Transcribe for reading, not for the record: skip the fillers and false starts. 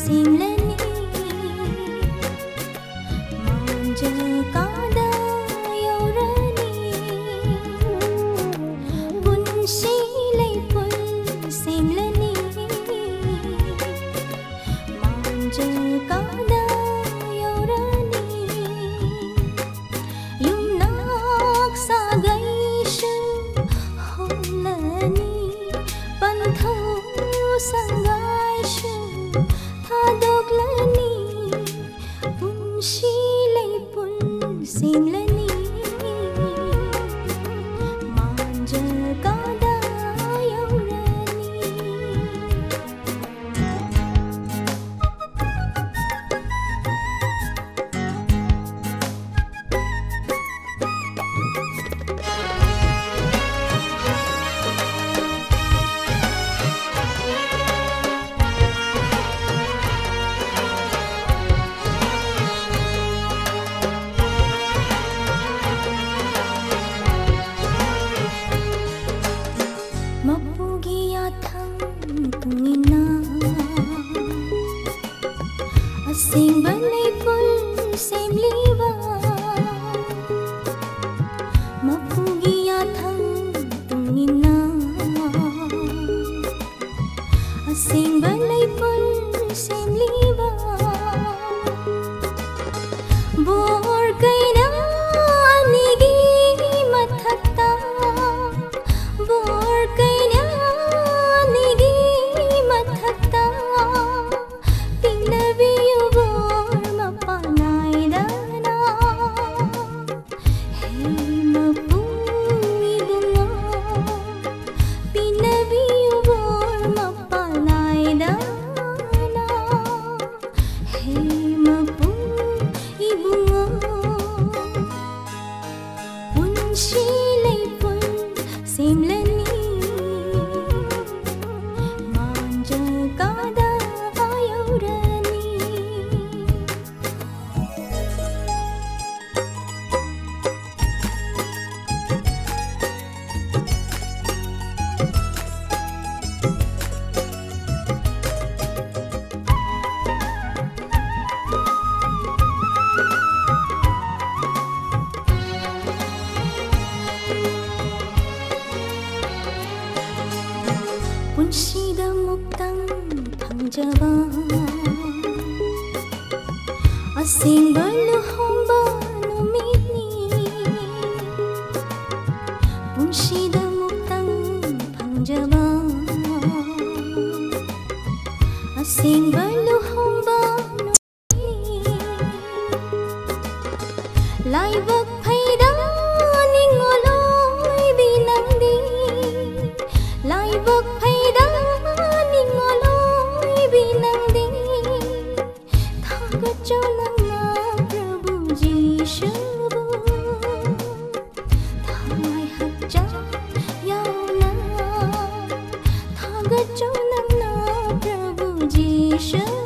सेमलनी मांजकादा यौरनी पुनशीलै pool सेमलनी मांजकादा यौरनी युमनाक सागैशु होलनी पंथौ संगायशु थादोक्लनी पुनशीलै pool सेमलनी मांजकादा यौरनी Asingbalay pul semliwa mapugiyathang tungina Asingbalay pul semliwa bor kaina anigi mathakta bor kaina anigi mathakta Punshiलै pul semlani manjakaada yauranni Punshida muktang phangjaba Asingba luhomba numitni Punshida muktang phangjaba Asingba luhomba numitni Laibak phaida ningoloi binandi Laibak phaida ningoloi binandi Thagachaw nangna Prabhu Jishubu Thamay hakcha yauna Thagachaw nangna Prabhu Jishubu